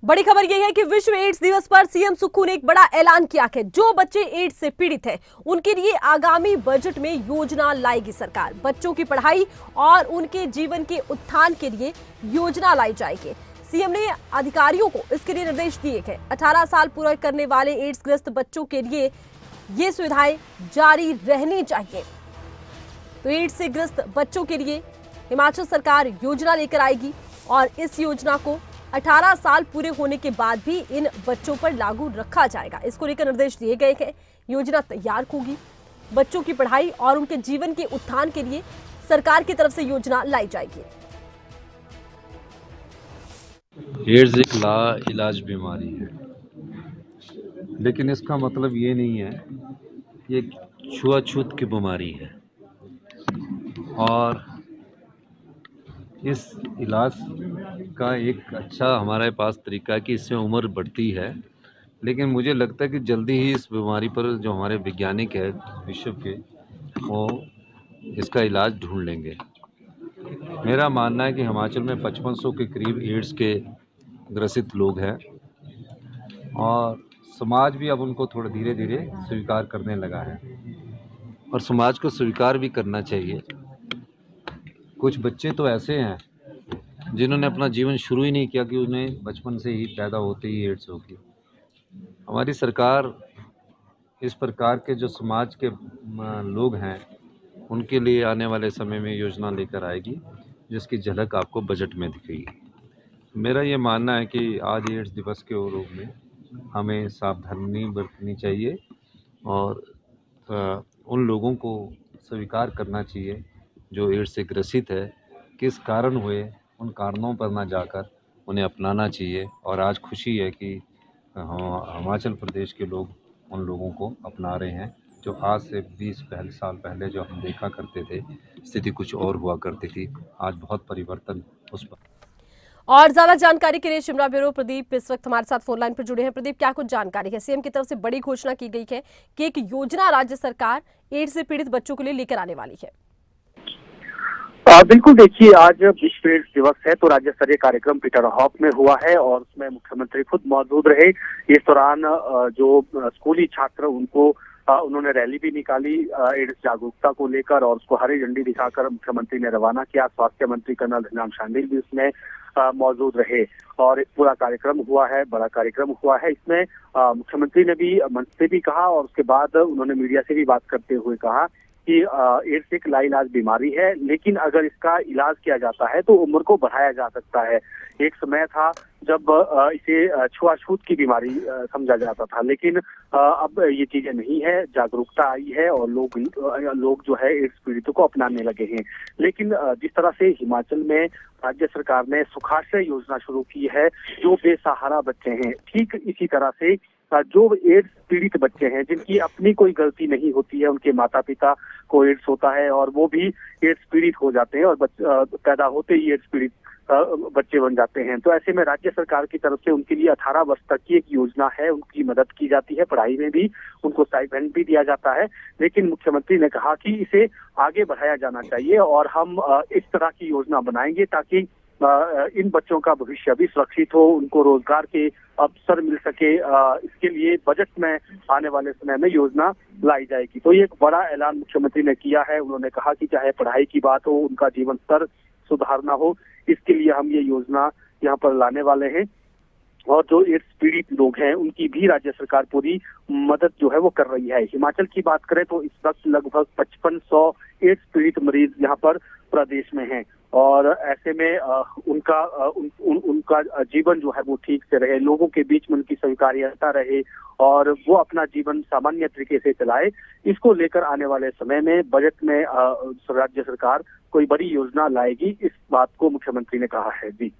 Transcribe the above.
बड़ी खबर यह है कि विश्व एड्स दिवस पर सीएम सुक्खू ने एक बड़ा ऐलान किया है। जो बच्चे एड्स से पीड़ित हैं, उनके लिए आगामी बजट में योजना लाएगी सरकार। बच्चों की पढ़ाई और उनके जीवन के उत्थान के लिए योजना लाई जाएगी। सीएम ने अधिकारियों को इसके लिए निर्देश दिए हैं। 18 साल पूरा करने वाले एड्स ग्रस्त बच्चों के लिए ये सुविधाएं जारी रहनी चाहिए। तो एड्स से ग्रस्त बच्चों के लिए हिमाचल सरकार योजना लेकर आएगी और इस योजना को 18 साल पूरे होने के बाद भी इन बच्चों पर लागू रखा जाएगा। इसको लेकर निर्देश दिए गए हैं। योजना तैयार होगी। बच्चों की पढ़ाई और उनके जीवन के उत्थान के लिए सरकार की तरफ से योजना लाई जाएगी। एड्स एक लाइलाज बीमारी है, लेकिन इसका मतलब ये नहीं है ये छुआछूत की बीमारी है। और इस इलाज का एक अच्छा हमारे पास तरीका है कि इससे उम्र बढ़ती है, लेकिन मुझे लगता है कि जल्दी ही इस बीमारी पर जो हमारे वैज्ञानिक है विश्व के, वो इसका इलाज ढूंढ लेंगे। मेरा मानना है कि हिमाचल में 5500 के करीब एड्स के ग्रसित लोग हैं और समाज भी अब उनको थोड़ा धीरे धीरे स्वीकार करने लगा है और समाज को स्वीकार भी करना चाहिए। कुछ बच्चे तो ऐसे हैं जिन्होंने अपना जीवन शुरू ही नहीं किया कि उन्हें बचपन से ही पैदा होते ही एड्स होगी। हमारी सरकार इस प्रकार के जो समाज के लोग हैं उनके लिए आने वाले समय में योजना लेकर आएगी, जिसकी झलक आपको बजट में दिखेगी। मेरा ये मानना है कि आज एड्स दिवस के रूप में हमें सावधानी बरतनी चाहिए और उन लोगों को स्वीकार करना चाहिए जो एड्स से ग्रसित है, किस कारण हुए उन कारणों पर ना जाकर उन्हें अपनाना चाहिए। और आज खुशी है कि हिमाचल प्रदेश के लोग उन लोगों को अपना रहे हैं जो आज से 20 साल पहले जो हम देखा करते थे, स्थिति कुछ और हुआ करती थी। आज बहुत परिवर्तन उस पर। और ज्यादा जानकारी के लिए शिमला ब्यूरो प्रदीप इस वक्त हमारे साथ फोन लाइन पर जुड़े हैं। प्रदीप, क्या कुछ जानकारी है? सीएम की तरफ से बड़ी घोषणा की गई है कि एक योजना राज्य सरकार एड्स से पीड़ित बच्चों के लिए लेकर आने वाली है। बिल्कुल, देखिए, आज विश्व एड्स दिवस है तो राज्य स्तरीय कार्यक्रम पीटरहॉफ में हुआ है और उसमें मुख्यमंत्री खुद मौजूद रहे। इस दौरान जो स्कूली छात्र उन्होंने रैली भी निकाली एड्स जागरूकता को लेकर और उसको हरी झंडी दिखाकर मुख्यमंत्री ने रवाना किया। स्वास्थ्य मंत्री कर्नल धन्याम शांडिल भी उसमें मौजूद रहे और एक पूरा कार्यक्रम हुआ है, बड़ा कार्यक्रम हुआ है। इसमें मुख्यमंत्री ने भी मंच से भी कहा और उसके बाद उन्होंने मीडिया से भी बात करते हुए कहा कि एड्स एक लाइलाज बीमारी है, लेकिन अगर इसका इलाज किया जाता है तो उम्र को बढ़ाया जा सकता है। एक समय था जब इसे छुआछूत की बीमारी समझा जाता था, लेकिन अब ये चीजें नहीं है। जागरूकता आई है और लोग जो है एड्स पीड़ितों को अपनाने लगे हैं। लेकिन जिस तरह से हिमाचल में राज्य सरकार ने सुखाश्रय योजना शुरू की है, जो बेसहारा बच्चे हैं, ठीक इसी तरह से जो एड्स पीड़ित बच्चे हैं जिनकी अपनी कोई गलती नहीं होती है, उनके माता पिता को एड्स होता है और वो भी एड्स पीड़ित हो जाते हैं और पैदा होते ही एड्स पीड़ित बच्चे बन जाते हैं। तो ऐसे में राज्य सरकार की तरफ से उनके लिए 18 वर्ष तक की एक योजना है, उनकी मदद की जाती है, पढ़ाई में भी उनको स्टाइपेंड भी दिया जाता है। लेकिन मुख्यमंत्री ने कहा कि इसे आगे बढ़ाया जाना चाहिए और हम इस तरह की योजना बनाएंगे ताकि इन बच्चों का भविष्य भी सुरक्षित हो, उनको रोजगार के अवसर मिल सके। इसके लिए बजट में आने वाले समय में योजना लाई जाएगी। तो ये एक बड़ा ऐलान मुख्यमंत्री ने किया है। उन्होंने कहा कि चाहे पढ़ाई की बात हो, उनका जीवन स्तर सुधारना हो, इसके लिए हम ये योजना यहाँ पर लाने वाले हैं। और जो एड्स पीड़ित लोग हैं उनकी भी राज्य सरकार पूरी मदद जो है वो कर रही है। हिमाचल की बात करें तो इस वक्त लगभग 5500 एड्स पीड़ित मरीज यहाँ पर प्रदेश में हैं और ऐसे में उनका जीवन जो है वो ठीक से रहे, लोगों के बीच में उनकी स्वीकार्यता रहे और वो अपना जीवन सामान्य तरीके से चलाए। इसको लेकर आने वाले समय में बजट में राज्य सरकार कोई बड़ी योजना लाएगी, इस बात को मुख्यमंत्री ने कहा है। जी।